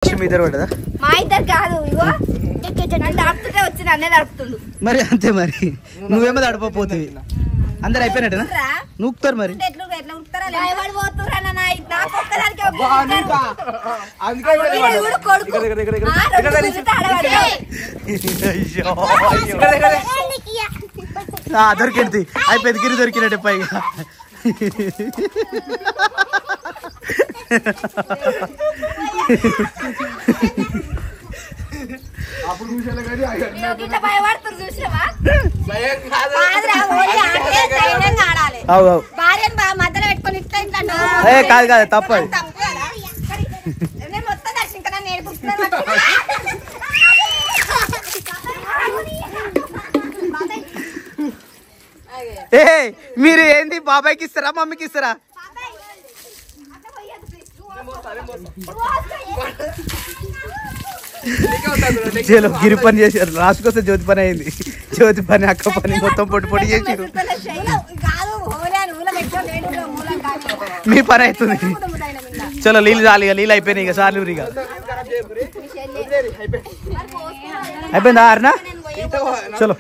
మీ ఇద్దరు పడ్డదా? మా ఇద్దరు కాదు, ఇగో తడుపుతుంటే వచ్చి నన్నే తడుపుతుండు. మరి అంతే, మరి నువ్వేమో తడపపోతుంది. అందరు అయిపోయినట్టేనా? నూకుతారు మరి. దొరికింది, అయిపోయింది, గిరి దొరికినట్టే పైగా. కాదు కాదు, తప్పదు. ఏ మీరు ఏంది, బాబాయ్కి ఇస్తారా మమ్మీకి ఇస్తారా? గిరి పని చేశారు, లాస్ట్ కోసం జ్యోతి పని అయింది. జ్యోతి పని, అక్క పని మొత్తం పొట్టి పొట్టి చేసిరు. మీ పని అవుతుంది. చలో నీళ్ళు చాలు, ఇక నీళ్ళు అయిపోయినాయి, ఇక సార్లు ఇక అయిపోయిందా అర్నా? చలో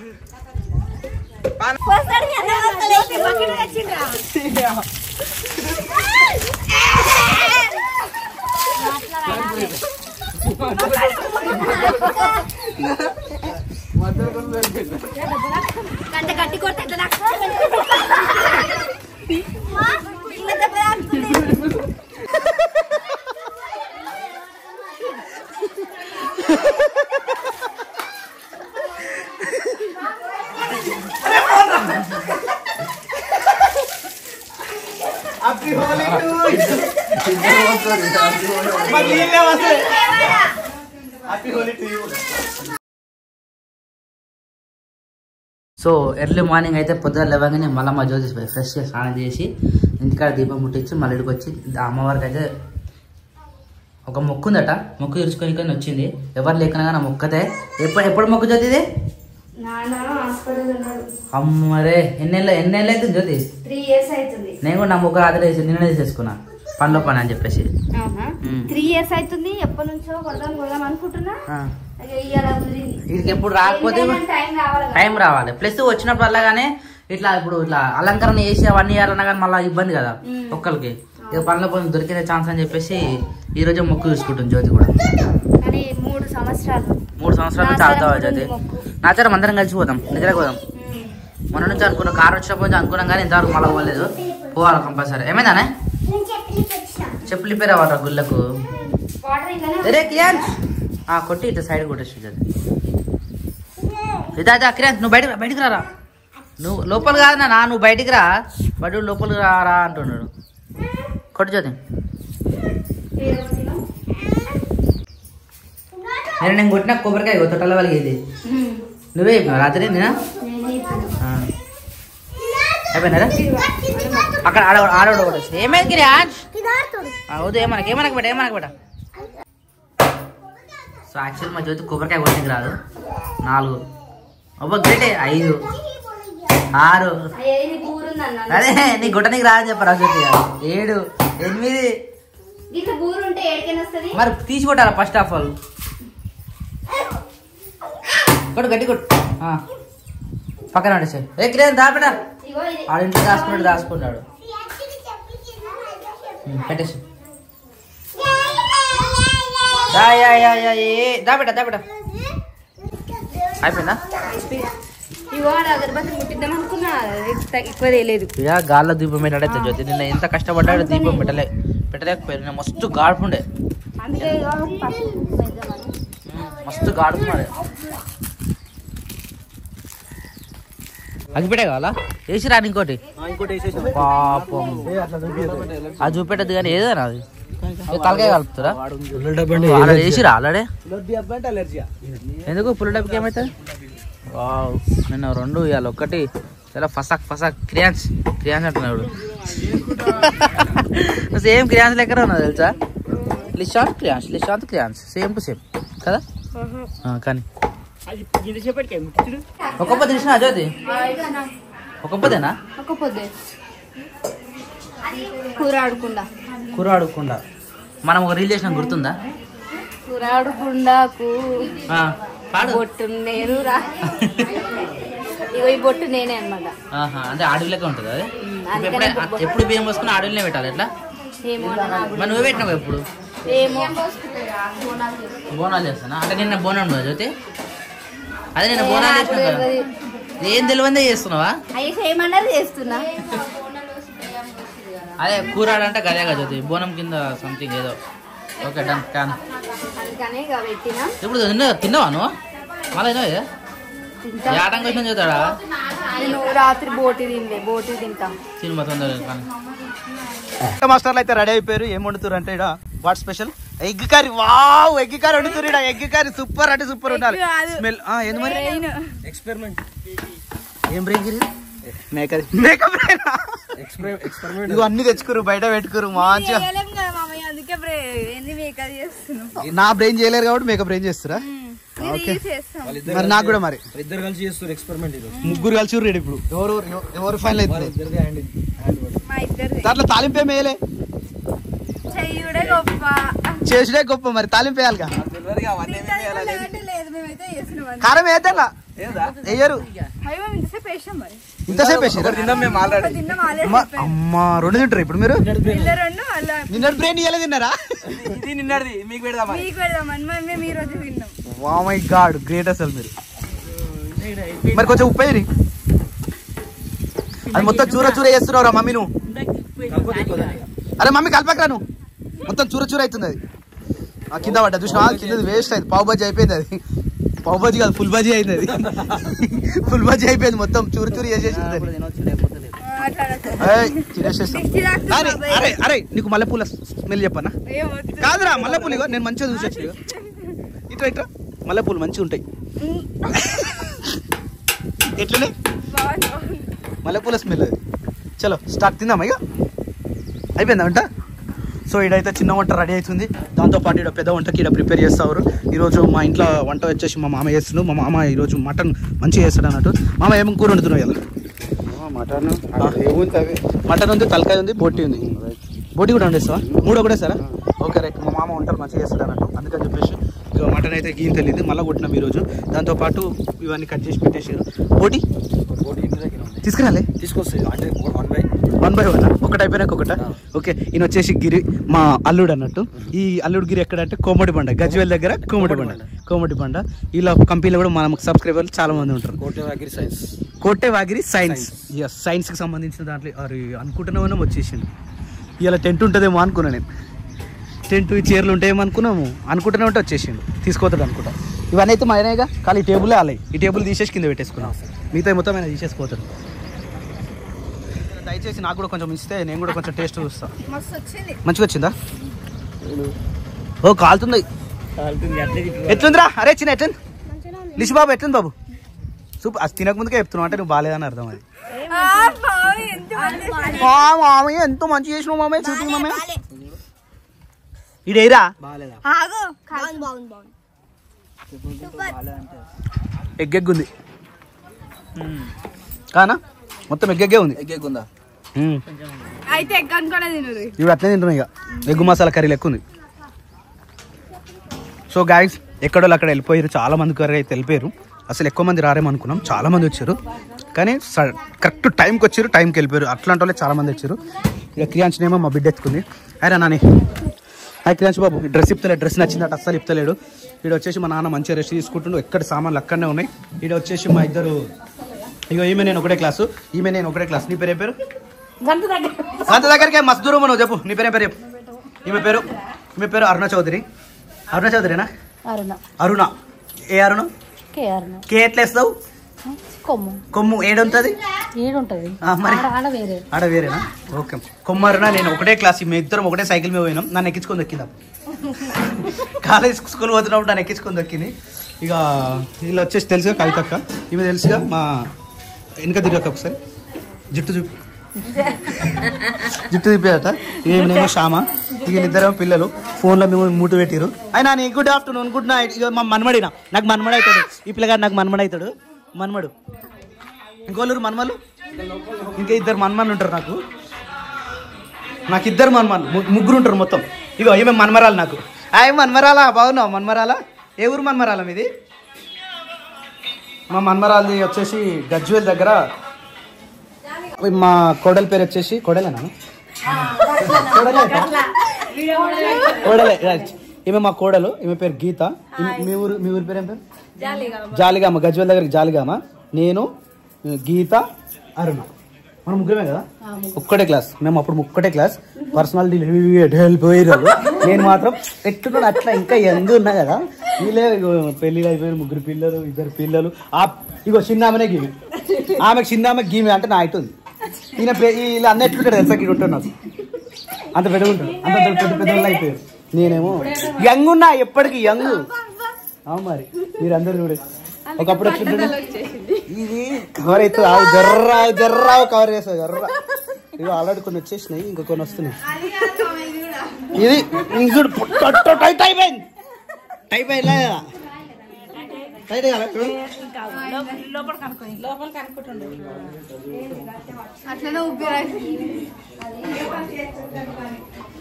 గట్టి కొట్టే సో ఎర్లీ మార్నింగ్ అయితే పొద్దున లేవగానే మళ్ళీ మా జ్యోతిష్ ఫ్రెష్గా స్నానం చేసి ఇంటికాడ దీపం ముట్టించి మళ్ళీ ఇక్కడికి వచ్చి అమ్మవారికి అయితే ఒక మొక్కు ఉందట, మొక్కు తీర్చుకొని వచ్చింది. ఎవరు లేకనగా నా మొక్కతే. ఎప్పుడు మొక్కు జ్యోతి ఇది? అమ్మరే ఎన్నేళ్ళు అయితే జ్యోతి? 3 years అవుతుంది. నేను కూడా నా మొక్క ఆదర నిన్న తీసేసుకున్నా పనిలో పని అని చెప్పేసి. 3 years అవుతుంది. ఎప్పటి నుంచో కొడదాం అనుకుంటున్నా. వీడికి ఎప్పుడు రాకపోతే టైం రావాలి. ప్లస్ వచ్చినప్పుడు అలాగానే ఇట్లా ఇప్పుడు ఇట్లా అలంకరణ చేసి అవన్నీ చేయాలన్నా కానీ మళ్ళీ ఇబ్బంది కదా ఒక్కరికి. ఇక పనుల పని దొరికిన ఛాన్స్ అని చెప్పేసి ఈ రోజు మొక్కు చూసుకుంటుంది జ్యోతి కూడా. 3 సంవత్సరాలు చాలుతావా జ్యోతి? నాచారం అందరం కలిసి పోదాం, నిద్రకు పోదాం. మొన్న నుంచి అనుకున్నాం, కారు వచ్చినప్పుడు నుంచి అనుకున్నాం కానీ ఇంతవరకు మళ్ళీ పోలేదు. పోవాలి కంపల్సరీ. ఏమైందానే? చెప్పులు ఇప్పే రావాలి గుళ్ళకు. కొట్టి ఇట్లా సైడ్ కొట్టేసి ఇదా కిరణ్, నువ్వు బయటికి రారా. నువ్వు లోపల కాదు నా, నువ్వు బయటికి రా. బడు లోపలికి రా అంటున్నాడు. కొట్టు జ్యోతి. నేను కొట్టిన కొబ్బరికాయ తొట్టల వాళ్ళకి ఇది నువ్వే చెప్పినావు రాత్రి. నేనా అయిపోయినారా? అక్కడ ఆడవాడు కూడా ఏమైంది అవుదు, ఏమనకు బెట. సో యాక్చువల్ మా జ్యోతి కొబ్బరికాయ కొట్టింది రాదు. 4 గ్రేటే, 5 6 అదే నీ గుట్టనికి రాదని చెప్పరా జ్యోతి. 7 8 మరి తీసి కొట్టారా ఫస్ట్ ఆఫ్ ఆల్. కొట్టు గట్టి కొట్టు. పక్కన పడేసాడు. ఏ కిరణ్ దాపడ ఆడింట్లో దాచుకుంటాడు. పెట్టేసి దాబెట అయిపోయిందా? గాల్లో దీపం పెట్టాడైతే జ్యోతి. నిన్న ఎంత కష్టపడ్డాడు దీపం పెట్టలేకపోయాడు. మస్తు గాడుపుండే, మస్తు గాడుపున్నాడు. అగ్గిపెట్టే కావాలా? వేసిరా ఇంకోటి. పాపం అది చూపెట్టదు కానీ ఏదైనా అది తలకాయ కలుపుతారా? వేసిరా ఆల్రెడీ. ఎందుకు పుల్ల డబ్బుకి ఏమవుతుంది? నిన్న 2 ఇవాళ 1 చాలా ఫసాక్ క్రియాన్స్ అంటున్నాడు. సేమ్ క్రియాన్స్ లెక్కన ఉన్నది తెలుసా? లిషాంత్ క్రియాన్స్ సేమ్ టు సేమ్ కదా. కానీ ఒక పొద్దు తీసిన జ్యోతి, ఒక పొద్దేనా? కూర ఆడుకుండా మనం ఒక రీల్ చేసిన గుర్తుందా? కురాడు గుండాకు పాడు. బొట్టు నేను రా ఇగో ఈ బొట్టు నేనే అన్నమాట. అంటే ఆడవిలకే ఉంటుంది అది. ఎప్పుడు బియ్యం పోసుకుని ఆడవిలనే పెట్టాలి ఎట్లా? ఏమో మరి నువ్వే పెట్టినావు ఎప్పుడు? ఏమో బోనాలు చేస్తానా? అంటే నిన్న బోనం ఉండదు జ్యోతి? అదే నిన్న బోనాలు చేసినా ఏం తెలివందే చేస్తున్నావా? అయ్యి చేయమన్నారు చేస్తున్నా. అదే కూరాడంటే గదే కదా జ్యోతి, బోనం కింద సంథింగ్ ఏదో. Okay done done. అందుకనే ఇక పెట్టినా. ఇప్పుడు తిన్నావా నువ్వు? మళ్ళీ ఆటంగా వచ్చిన చదువుతాడా? నేను రాత్రి బోటి తింటా. సినిమా తొందర కానీ మాస్టర్లు అయితే రెడీ అయిపోయారు. ఏం వండుతారు అంటే ఇక్కడ what special egg curry. Wow, egg curry వండుతారు ఇక్కడ. ఎగ్ కర్రీ సూపర్ అంటే సూపర్ ఉండాలి. స్మెల్ ఏంది మరి? ఎక్స్పెరిమెంట్. ఏం బ్రెయిన్ గిరి? మేకప్ ఇగో అన్ని తెచ్చుకోరు, బయట పెట్టుకోరు మంచిగా. నా బ్రెయిన్ చేయలేరు కాబట్టి మేకప్ బ్రెయిన్ చేస్తారా? మరి నాకు కూడా మరి ఇద్దరు కలిసి చేస్తారు ఎక్స్పెరిమెంట్. ముగ్గురు కలిసి రేడు. ఇప్పుడు ఎవరు ఫైనల్ అవుతుంది? దాంట్లో తాలింపు ఏమి వేయలే, చేసుడే గొప్ప. మరి తాలింపు వేయాలిగా. కారం వేద్దా? వేయరు. ఇంతసేపు వేసారు. అమ్మా, రెండు తింటారు ఇప్పుడు మీరు? నిన్న బ్రెయిన్ ఇయ్యలే తిన్నారా? నిన్నది మీకు పెడదామా? వావ్ మై గాడ్, గ్రేట్ అసలు మీరు. మరి కొంచెం ఉప్పు వేయరి. అది మొత్తం చూర చూర చేస్తున్నావురా మమ్మీ నువ్వు. అరే మమ్మీ కలపకరా నువ్వు, మొత్తం చూర చూర అవుతుంది అది. కింద పడ్డా చూసినా, కింద వేస్ట్ అయింది. పావు బజ్జీ అయిపోయింది అది. పావు బజ్జీ కాదు, ఫుల్ బజ్జీ అయింది అది. ఫుల్ బజ్జీ అయిపోయింది, మొత్తం చూరు చూరు చేసేసింది. అరే అరే నీకు మల్లెపూల స్మెల్ చెప్పనా? కాదురా మల్లెపూలు. ఇగో నేను మంచిగా చూసేసి ఇట్లా ఇట్లా మల్లెపూలు మంచిగా ఉంటాయి. ఎట్లనే మల్లెపూల స్మెల్ అది. చలో స్టార్ట్, తిందామా? ఇక అయిపోయిందా వంట? సో ఇడైతే చిన్న వంట రెడీ అవుతుంది. దాంతోపాటు ఇక్కడ పెద్ద వంటకి ఇక్కడ ప్రిపేర్ చేస్తారు. ఈరోజు మా ఇంట్లో వంట వచ్చేసి మా మామ చేస్తున్నాడు. మా మామ ఈరోజు మటన్ మంచిగా చేస్తాడు అన్నట్టు. మామ ఏం కూర వండుతున్నావు కదా? మటన్ ఉంది, తలకాయ ఉంది, బోటి ఉంది. బోటి కూడా వండేస్తావా? మూడు ఒకటే సారా? Okay right. మా మామ వంటలు మంచిగా చేస్తాడు అన్నట్టు, అందుకని చెప్పేసి ఇక మటన్ అయితే గీన్ తెలియదు మళ్ళీ కొట్టినాం ఈరోజు. దాంతోపాటు ఇవన్నీ కట్ చేసి పెట్టేసారు. బోటి తీసుకురాలే, తీసుకొస్తాయి అంటే 1 by 1 ఒకటి అయిపోయినాక ఒకట. ఓకే, ఈయన వచ్చేసి గిరి మా అల్లుడు అన్నట్టు. ఈ అల్లుడు గిరి ఎక్కడ అంటే కోమటి బండ, గజ్వేల్ దగ్గర కోమటి బండ. ఇలా కంపెనీలో కూడా మన సబ్స్క్రైబర్లు చాలా మంది ఉంటారు. కోటేవాగిరి సైన్స్. ఎస్, సైన్స్కి సంబంధించిన దాంట్లో అనుకుంటున్నామన్నా వచ్చేసింది. ఇలా టెంట్ ఉంటుందేమో అనుకున్నా నేను. టెంట్ ఈ చీరలు ఉంటాయేమో అనుకుంటూనే ఉంటే వచ్చేసిండు. తీసుకోతాడు అనుకుంటా. ఇవన్నీ అయితే మా ఆయనగా ఖాళీ టేబులే ఆలే. ఈ టేబుల్ తీసేసి కింద పెట్టేసుకున్నాం. మిగతా మొత్తం ఆయన తీసేసిపోతాడు. దయచేసి నాకు కూడా కొంచెం ఇస్తే నేను కూడా కొంచెం టేస్ట్ చూస్తాను. మంచిగా వచ్చిందా? ఓ కాలుతుంది. ఎట్లుందిరా? అరే చిన్న ఎట్లుంది? లిష్ బాబు ఎట్లుంది బాబు? సూపర్. అది తినక ముందుకే చెప్తున్నావు అంటే నువ్వు బాగాలేదని అర్థం. అది మామయ్య ఎంతో మంచిగా చేసినావు మామయ్య. చూపింగ్ మామయ్య ఇడేరా. ఎగ్గెగ్గుంది కానా? మొత్తం ఎగ్గెగ్గే ఉంది. ఎగ్గుందా? ఇవి అట్లనే తింటున్నాయి. ఇక ఎగ్గు మసాలా కర్రీ లెక్క ఉంది. సో గాయస్, ఎక్కడో అక్కడ వెళ్ళిపోయారు. చాలా మంది కర్రీ అయితే వెళ్ళిపోయారు. అసలు ఎక్కువ మంది రారేమనుకున్నాం, చాలా మంది వచ్చారు. కానీ కరెక్ట్ టైంకి వచ్చారు, టైంకి వెళ్ళిపోయారు. అట్లాంటి వాళ్ళే చాలా మంది వచ్చారు. ఇక క్రియాంశనేమో మా బిడ్డ ఎత్తుకుంది. అయినా నాని హాయ్ క్రియాంశ్ బాబు. డ్రెస్ ఇప్తలేడు, డ్రెస్ నచ్చిందట అస్సలు ఇప్తలేడు. ఈడ వచ్చేసి మా నాన్న మంచిగా రెస్ట్ తీసుకుంటుండు. ఎక్కడ సామాన్లు అక్కడనే ఉన్నాయి. ఈడ వచ్చేసి మా ఇద్దరు, ఇగో ఈమె నేను ఒకటే క్లాసు, ఈమె నేను ఒకటే క్లాస్. నీ పేరు ఏం పేరు? సంత దగ్గరికి మస్తు దూరం నువ్వు చెప్పు. నీ పేరేం పేరు చెప్పు. ఈమె పేరు అరుణ చౌదరి. అరుణ చౌదరినా? అరుణ. ఏ అరుణ? కే ఎట్లా వేస్తావు? కొమ్ము ఏడుంటది? మరి ఆడ వేరేనా? ఓకే. కొమ్ము అరుణ నేను ఒకటే క్లాస్. మీ ఇద్దరం ఒకటే సైకిల్ మీద పోయినాం. నన్ను ఎక్కించుకొని దొక్కిందాం. కాలేజ్ స్కూల్ పోతున్నప్పుడు నన్ను ఎక్కించుకొని దొక్కింది. ఇక వీళ్ళు వచ్చేసి తెలుసుగా కవితక్క. ఈమె తెలుసుగా మా వెనక తిరగక ఒకసారి జుట్టు చూపించట. ఏమేమో శ్యామ. ఇక ఇద్దరేమో పిల్లలు ఫోన్లో మేము మూటు పెట్టిరు. అయినా నీ గుడ్ ఆఫ్టర్నూన్, గుడ్ నైట్. ఇక మా మన్మడినా నాకు మన్మడు అవుతాడు. ఈ పిల్లగాడు నాకు మన్మడు అవుతాడు. మన్మడు. ఇంకోళ్ళు మన్మలు, ఇంకా ఇద్దరు మన్మన్లు ఉంటారు. నాకు ఇద్దరు మన్మన్లు, ముగ్గురు ఉంటారు మొత్తం. ఇగో ఈమె మన్మరాలు నాకు. హాయ్ మన్మరాలా, బాగున్నావు మన్మరాలా? ఏ ఊరు మన్మరాలా మీది? మా మన్మరాలది వచ్చేసి గజ్వేల్ దగ్గర. మా కోడలి పేరు వచ్చేసి కోడలేనా? కోడలే. ఈమె మా కోడలు, ఈమె పేరు గీత. మీ ఊరి పేరు ఏం పేరు? జాలిగామ. గజ్వేల్ దగ్గర జాలిగామ. నేను, గీత, అరుణ, మనం ముగ్గురమే కదా. ఒక్కటే క్లాస్ మేము. అప్పుడు ఒక్కటే క్లాస్. పర్సనాలిటీ పోయారు. నేను మాత్రం ఎట్టున్నాను అట్లా, ఇంకా యంగ్ ఉన్నా కదా. వీళ్ళే పెళ్లి అయిపోయారు, 3 పిల్లలు, 2 పిల్లలు. ఇగో చిన్నామనే గీమి, ఆమెకు చిన్నామె గీమి అంటే నా అవుతుంది. ఈయన వీళ్ళు అన్న ఎట్లుంటాడు తెలుసా? గీడు ఉంటాడు నాకు అంత పెద్దగుంటాడు, అంత పెద్దలు అయిపోయారు. నేనేమో యంగ్ ఉన్నా, ఎప్పటికీ యంగ్. అవును మరి, మీరందరూ చూడే. ఒకప్పుడు ఎట్లుంటాడు ఇది కవర్ అవుతుంది. జర్రావు కవర్ చేస్తుంది. జర్రా ఇవి ఆల్రెడీ కొన్ని వచ్చేసినాయి, ఇంకా కొన్ని వస్తున్నాయి. ఇది చూడు టైట్ అయిపోయింది. టైప్ అయినా టైట్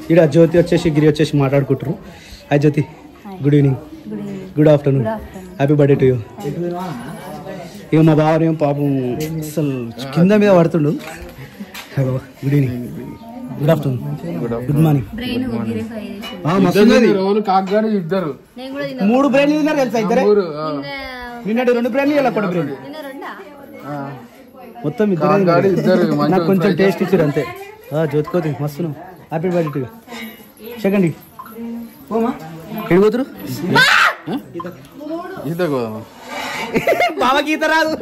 ఇక్కడ జ్యోతి వచ్చేసి గిరి వచ్చేసి మాట్లాడుకుంటారు. Hi Jyothi, good evening, good afternoon, happy birthday to you. ఇక మా బావనేమో పాపం అసలు కింద మీద పడుతుండు. Hello, good evening, good afternoon, good morning. 3 బ్రెయిన్లు తిన్నారు తెలుసా ఇద్దరే. నిన్నటి 2 బ్రెయిన్లు, ఇలా 1 బ్రెయిన్, మొత్తం ఇద్దరు. నాకు కొంచెం టేస్ట్ ఇచ్చారు అంతే. జ్యోతికోతి మస్తున్నాం. Happy birthday to you. Second ఎడిపోతురు బావ గీత రాదు,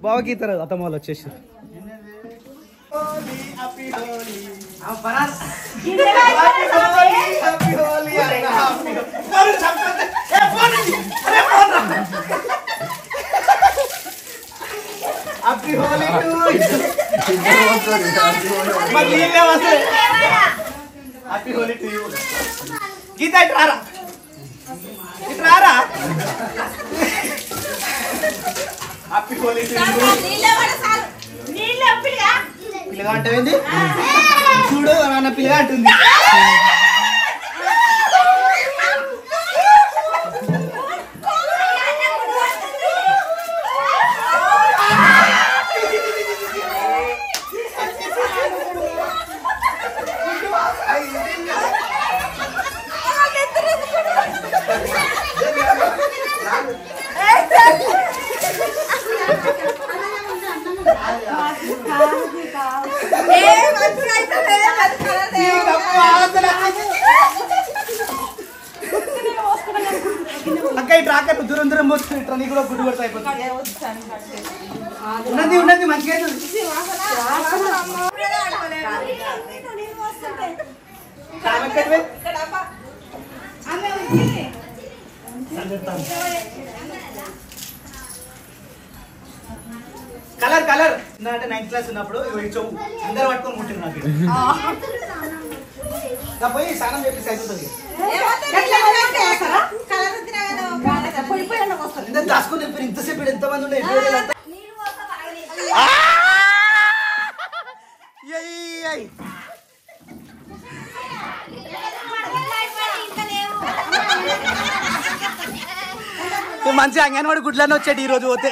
బావ గీత రాదు. అత్తమ్మ వాళ్ళు వచ్చేసి గీత ఇట్రారా, ఇట్రారా. Happy Holi to you. పిల్లగా అంటేంది చూడు, నాన్న పిల్లగా అంటుంది. అక్క ఇటు రాక, దూరం దూరం పోతుంది. ఇట్లా నీకు కూడా గుడ్డు కొడతా అయిపోతుంది. ఉన్నది మంచిగా కలర్ కలర్ అంటే 9th క్లాస్ ఉన్నప్పుడు చెవు అందరు పట్టుకొని ముట్టింది నాకు. పోయి స్నానం చేసి అయిపోతుంది. దాచుకొని చెప్పారు ఇంతసేపు ఎంతమంది ఉండే. మంచి అంగన్వాడి గుడ్లన్నీ వచ్చాడు ఈ రోజు పోతే.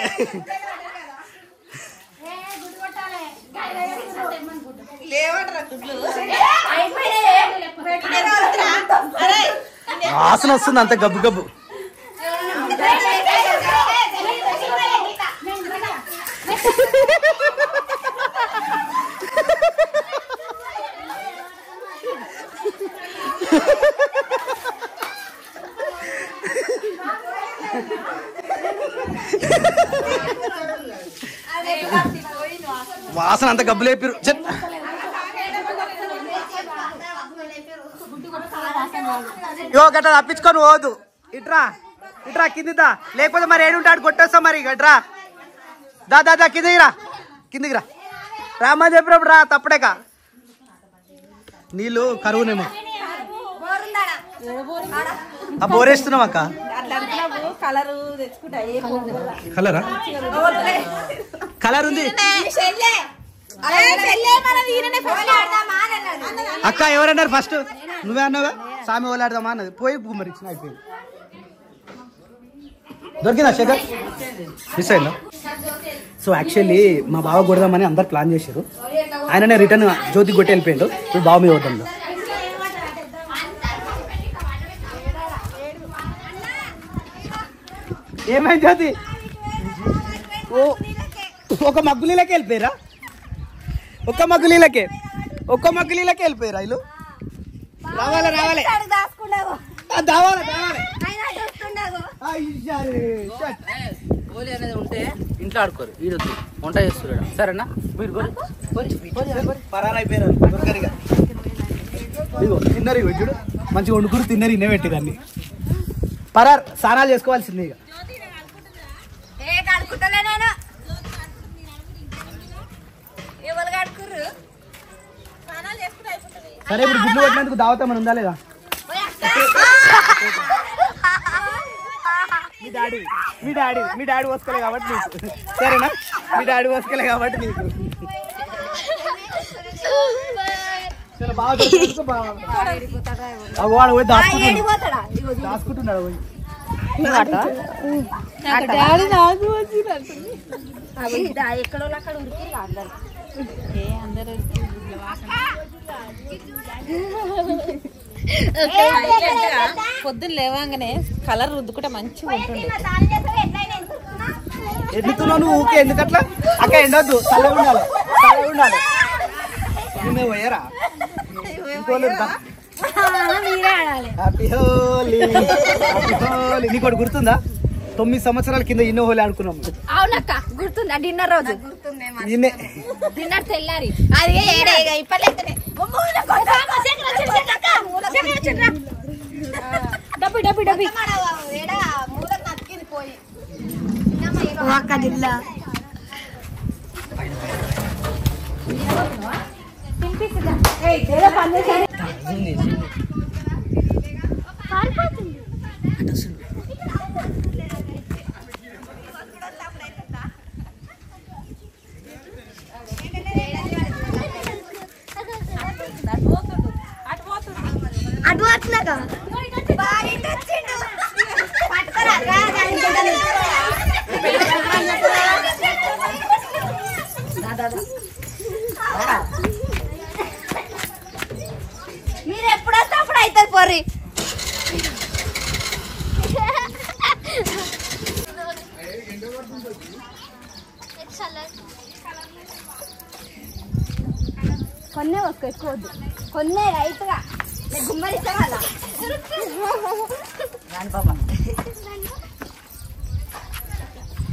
వాసన వస్తుంది అంత గబ్బు గబ్బు. వాసన అంత గబ్బు లేపారు. ఇగో గట్రా తప్పించుకొని పోదు. ఇట్రా ఇట్రా కిందిదా, లేకపోతే మరి ఏడుంటాడు కొట్టేస్తా. మరి గట్రా దా కిందికి రా, కిందికి రా. రామా చెప్పినప్పుడు రా, తప్పుడేక. నీళ్ళు కరువునేమో. ఆ బోరేస్తున్నాం అక్క. కలరా? కలర్ ఉంది అక్క. ఎవరన్నారు ఫస్ట్? నువ్వే అన్నావా? సామి ఓలాడదామా అన్నది పోయి గుమ్మరిచ్చిన అయిపోయింది. దొరికిందా శేఖర్? మిస్ అయిందా? సో యాక్చువల్లీ మా బావ కొడదామని అందరు ప్లాన్ చేశారు. ఆయననే రిటర్న్ జ్యోతి కొట్టి వెళ్ళిపోయిండు. ఇప్పుడు బావ మీద కొట్టండు. ఏమైంది జ్యోతి? ఓ ఒక మగ్గులీలకే వెళ్ళిపోయారా? ఒక్క మగ్గులీలకే వెళ్ళిపోయారా? ఇల్లు రావాలి రావాలి దావాలి హోలీ అనేది ఉంటే ఇంట్లో ఆడుకోరు, ఈడొద్దు వంట చేస్తున్నారు. సరేనా? మీరు పరారైపోయారు. ఇగో తిన్నారు, ఇగో చూడు మంచిగా వండుకుని తిన్నారు. ఇన్నే పెట్టి దాన్ని పరార్ స్నానాలు చేసుకోవాల్సింది. ఇక సరే ఇప్పుడు గుడ్లు కొట్టినందుకు దావత మన ఉందా లేదా? మీ డాడీ పోసుకోలే కాబట్టి నీకు. సరేనా? మీ డాడీ పోసుకోలే కాబట్టి నీకు. వాడు పోయి దాచుకుంటున్నాడు పోయి. ఎక్కడో అక్కడ ఉరికి అందరు పొద్దున్న లేవాగానే కలర్ రుద్దుకుంటే మంచిగా ఉంటుండే. ఎందుకున్నావు నువ్వు ఊకే? ఎందుకట్లా అక్క? ఎండొద్దు, చల్లగా ఉండాలి. నువ్వే పోయారా? హ్యాపీ హోలీ. నీకు ఒకటి గుర్తుందా? 9 సంవత్సరాల కింద ఇన్నో హోలీ ఆడుకున్నాము. అవునక్క, గుర్తుందా? డిన్నర్ రోజు డిన్నర్ తెల్లారి అది డబ్బి అటు వచ్చినాక మీరు ఎప్పుడు వస్తే అప్పుడు అవుతుంది పోర్రి. కొన్నే వస్తు ఎక్కువ వద్దు, కొన్నే రైతుగా గుమ్మరిస్తాం అలా.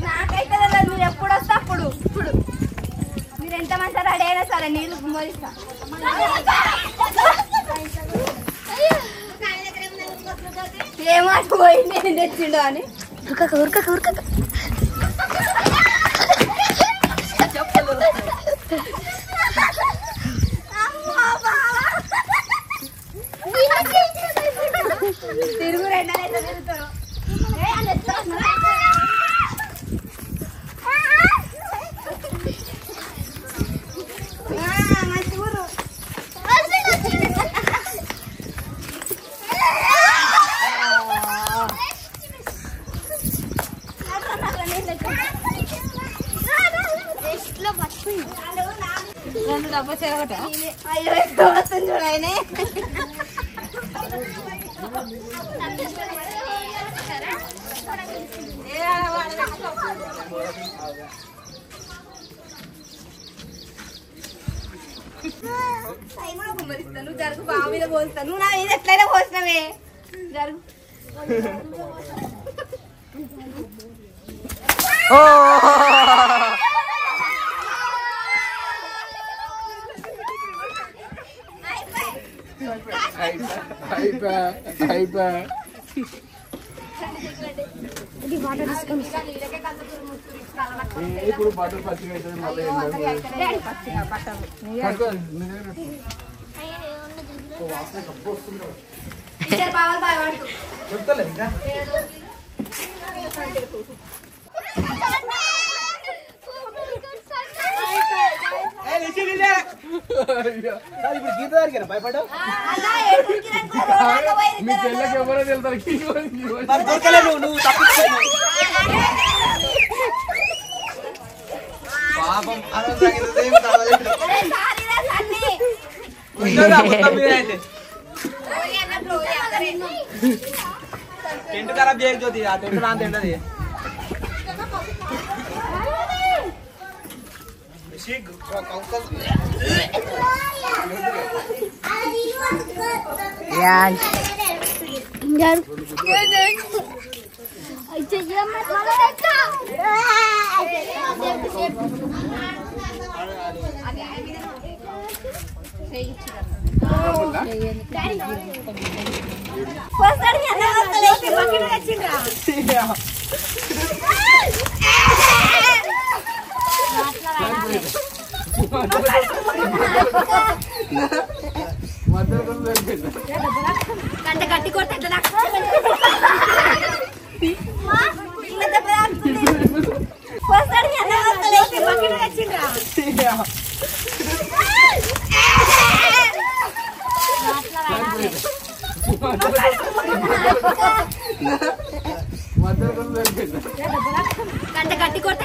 నాకైతే మీరు ఎప్పుడు వస్తే అప్పుడు. ఇప్పుడు మీరు ఎంత మంది రెడీ అయినా సరే నీళ్ళు గుమ్మరిస్తా. ఏమో పోయింది ఏం తెచ్చిండో అని. ఉరకక తిరుగు రెండా తిరుగుతారు. మంచి ఊరు. డబ్బా చెరగట. అయ్యో వస్తుంది చూడాయనే. గుమ్మరిస్తాను జరుగు. బావ మీద పోస్తాను. నువ్వు నా మీద ఎట్లయినా పోసినవే. జరుగు. ఇప్పుడు బట్టలు పచ్చిగా ఇప్పుడు గీత దగ్గర భయపడ్డావు మీ చెల్లెకి ఎవరో తెలుస్తారు దొరకలేదు నువ్వు తప్పించుకున్నావు పాపం టెంట్ ఖరాబ్ చేయక జ్యోతి ఆ టెంట్ రాంత ఏంటది కంట కట్టి కొట్టే కంట కట్టి కొట్టే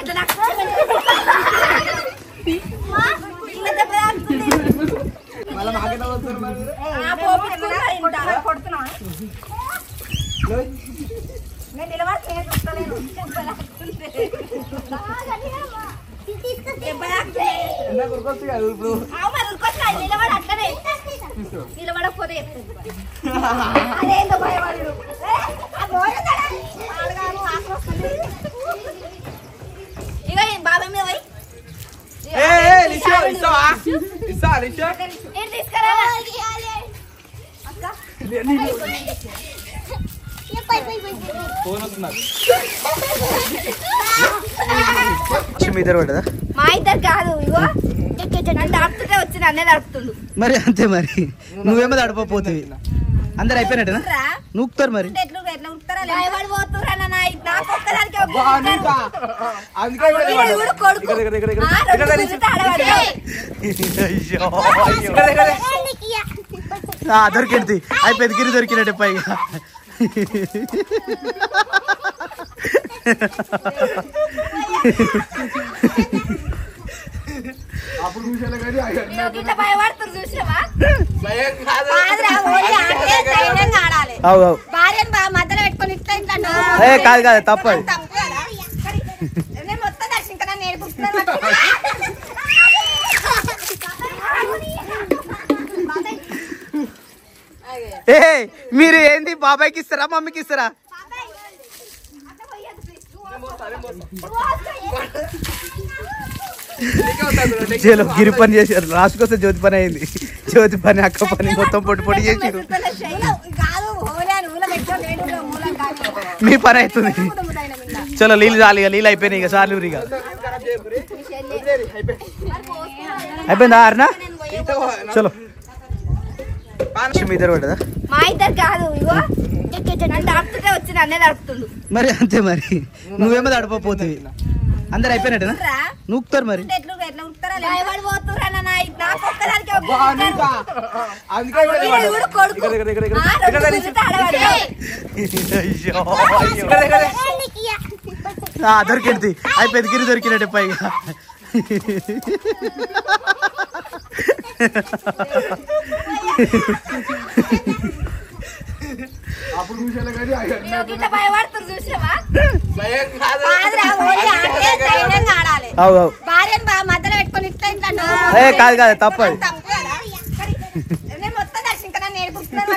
నిలబడకపోతే అదేందో భయపడు ఇక బాబాయ్ మీద పోయి తీసుకురా మీ ఇద్దరు పడ్డదా మా ఇద్దరు కాదు ఇగో నన్ను ఆడుతుంటే వచ్చి నన్నే తడుపుతుండు మరి అంతే మరి నువ్వేమో తడపపోతుంది అందరు అయిపోయినట్టేనా నూకుతారు మరి దొరికింది అయిపోయింది గిరి దొరికినట్టే పైగా అప్పుడు చూసాను కానీ భయపడుతుంది చూసావా భార్యను బాగా మధ్యలో పెట్టుకొని కాదు కాదు తప్పదు మొత్తం దర్శించా నేర్పుతున్నాను మీరు ఏంది బాబాయ్కి ఇస్తారా మమ్మీకి ఇస్తారా చేలో గిరి పని చేశారు లాస్ట్ కోసం జ్యోతి పని అయింది జ్యోతి పని అక్క పని మొత్తం పొట్టి పొట్టి చేసిరు మీ పని అవుతుంది చలో నీళ్ళు చాలు ఇక నీళ్ళు అయిపోయినాయి ఇక సార్లు ఇక అయిపోయిందా అర్నా చలో మీ ఇద్దరు పడ్డదా మా ఇద్దరు కాదు ఇగో నన్ను తడుపుతుంటే వచ్చి నన్నే తడుపుతుండు మరి అంతే మరి నువ్వేమో తడపపోతుంది అందరు అయిపోయినట్టేనా నూకుతారు మరి దొరికింది అయిపోయింది గిరి దొరికినట్టే పైగా అప్పుడు చూసాను కానీ భయపడుతుంది చూసావా భార్యను బాగా మధ్యలో పెట్టుకొని కాదు కాదు తప్పదు మొత్తం దర్శించా నేర్పుతున్నాను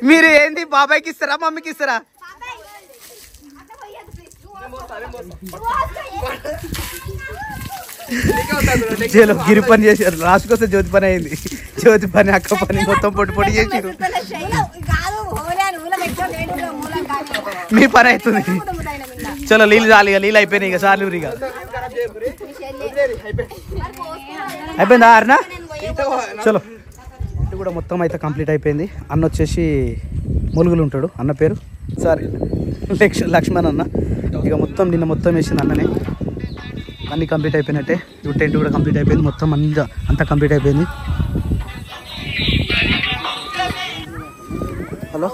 మీరు ఏంది బాబాయ్కి ఇస్తారా మమ్మీకి ఇస్తారా చేలో గిరి పని చేశారు లాస్ట్ కోసం జ్యోతి పని అయింది జ్యోతి పని అక్క పని మొత్తం పొట్టి పొట్టి చేసిరు మీ పని అవుతుంది చలో నీళ్ళు చాలు ఇక నీళ్ళు అయిపోయినాయి ఇక సార్లు ఇక అయిపోయిందా అర్నా చలో ఇది కూడా మొత్తం అయితే కంప్లీట్ అయిపోయింది అన్న వచ్చేసి ములుగులు ఉంటాడు అన్న పేరు సారీ లక్ష్మణ్ అన్న. ఇక మొత్తం నిన్న మొత్తం వేసింది అన్ననే. అన్నీ కంప్లీట్ అయిపోయినట్టే. ఇప్పుడు టెంట్ కూడా కంప్లీట్ అయిపోయింది. మొత్తం అంతా కంప్లీట్ అయిపోయింది. హలో